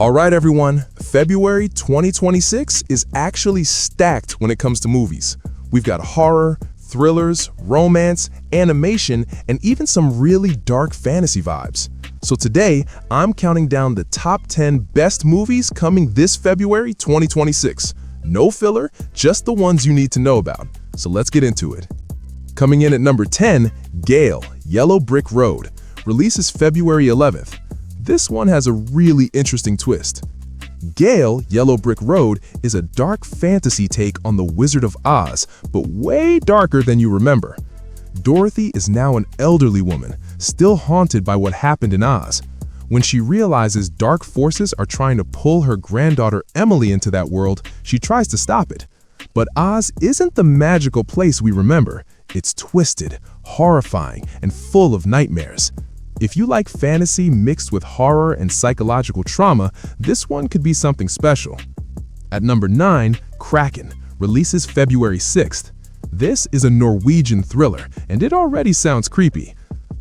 All right, everyone, February 2026 is actually stacked when it comes to movies. We've got horror, thrillers, romance, animation, and even some really dark fantasy vibes. So today, I'm counting down the top 10 best movies coming this February 2026. No filler, just the ones you need to know about. So let's get into it. Coming in at number 10, Gale, Yellow Brick Road, releases February 11th. This one has a really interesting twist. Gale, Yellow Brick Road is a dark fantasy take on the Wizard of Oz, but way darker than you remember. Dorothy is now an elderly woman, still haunted by what happened in Oz. When she realizes dark forces are trying to pull her granddaughter Emily into that world, she tries to stop it. But Oz isn't the magical place we remember. It's twisted, horrifying, and full of nightmares. If you like fantasy mixed with horror and psychological trauma, this one could be something special. At number 9, Kraken, releases February 6th. This is a Norwegian thriller, and it already sounds creepy.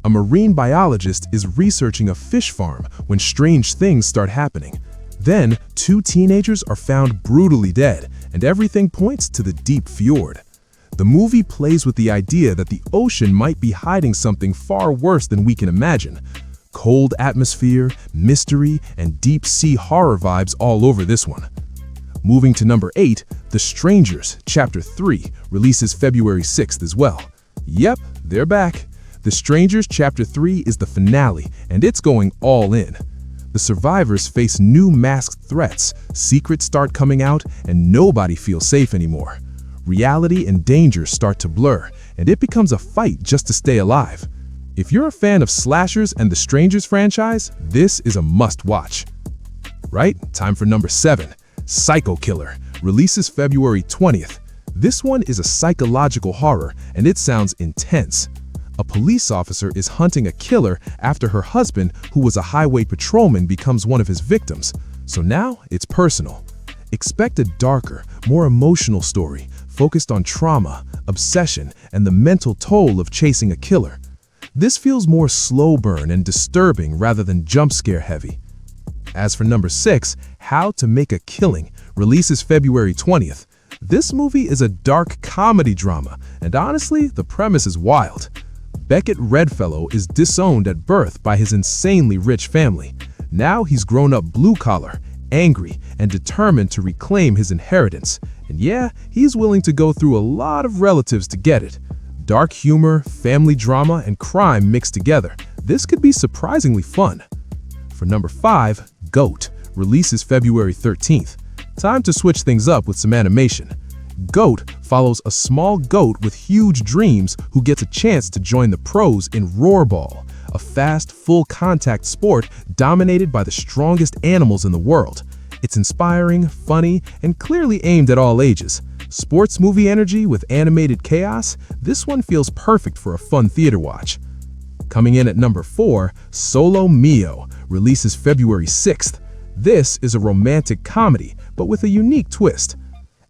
A marine biologist is researching a fish farm when strange things start happening. Then, two teenagers are found brutally dead, and everything points to the deep fjord. The movie plays with the idea that the ocean might be hiding something far worse than we can imagine. Cold atmosphere, mystery, and deep-sea horror vibes all over this one. Moving to number 8, The Strangers, Chapter 3, releases February 6th as well. Yep, they're back. The Strangers Chapter 3 is the finale, and it's going all in. The survivors face new masked threats, secrets start coming out, and nobody feels safe anymore. Reality and danger start to blur, and it becomes a fight just to stay alive. If you're a fan of slashers and the Strangers franchise, this is a must-watch. Right, time for number 7, Psycho Killer, releases February 20th. This one is a psychological horror, and it sounds intense. A police officer is hunting a killer after her husband, who was a highway patrolman, becomes one of his victims. So now it's personal. Expect a darker, more emotional story, focused on trauma, obsession, and the mental toll of chasing a killer. This feels more slow burn and disturbing rather than jump scare heavy. As for number 6, How to Make a Killing, releases February 20th. This movie is a dark comedy drama, and honestly, the premise is wild. Beckett Redfellow is disowned at birth by his insanely rich family. Now he's grown up blue-collar, angry, and determined to reclaim his inheritance. And yeah, he's willing to go through a lot of relatives to get it. Dark humor, family drama, and crime mixed together. This could be surprisingly fun. For number 5, Goat, releases February 13th. Time to switch things up with some animation. Goat follows a small goat with huge dreams who gets a chance to join the pros in Rollerball, a fast, full-contact sport dominated by the strongest animals in the world. It's inspiring, funny, and clearly aimed at all ages. Sports movie energy with animated chaos, this one feels perfect for a fun theater watch. Coming in at number 4, Solo Mio, releases February 6th. This is a romantic comedy, but with a unique twist.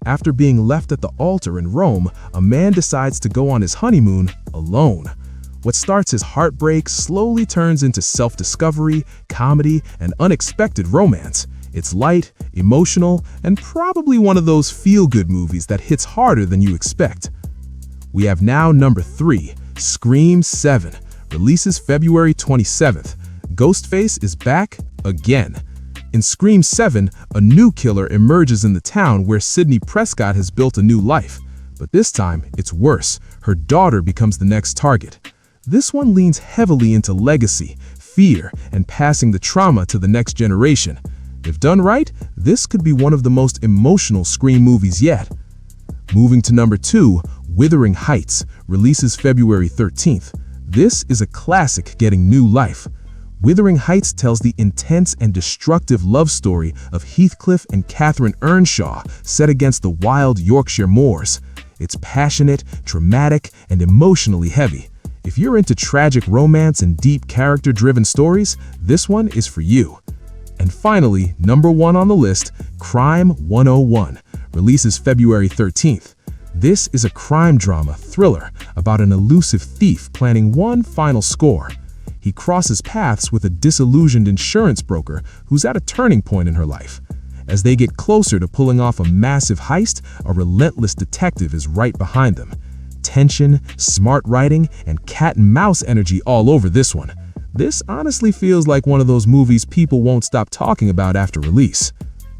After being left at the altar in Rome, a man decides to go on his honeymoon alone. What starts as heartbreak slowly turns into self-discovery, comedy, and unexpected romance. It's light, emotional, and probably one of those feel-good movies that hits harder than you expect. We have now number 3, Scream 7, releases February 27th. Ghostface is back again. In Scream 7, a new killer emerges in the town where Sidney Prescott has built a new life. But this time, it's worse. Her daughter becomes the next target. This one leans heavily into legacy, fear, and passing the trauma to the next generation. If done right, this could be one of the most emotional Scream movies yet. Moving to number 2, Wuthering Heights, releases February 13th. This is a classic getting new life. Wuthering Heights tells the intense and destructive love story of Heathcliff and Catherine Earnshaw set against the wild Yorkshire moors. It's passionate, dramatic, and emotionally heavy. If you're into tragic romance and deep character-driven stories, this one is for you. And finally, number 1 on the list, Crime 101, releases February 13th. This is a crime drama thriller about an elusive thief planning one final score. he crosses paths with a disillusioned insurance broker who's at a turning point in her life. As they get closer to pulling off a massive heist, a relentless detective is right behind them. Tension, smart writing, and cat and mouse energy all over this one. This honestly feels like one of those movies people won't stop talking about after release.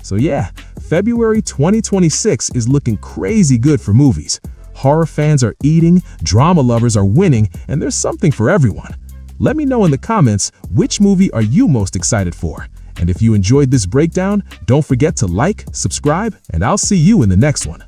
So yeah, February 2026 is looking crazy good for movies. Horror fans are eating, drama lovers are winning, and there's something for everyone. Let me know in the comments, which movie are you most excited for? And if you enjoyed this breakdown, don't forget to like, subscribe, and I'll see you in the next one.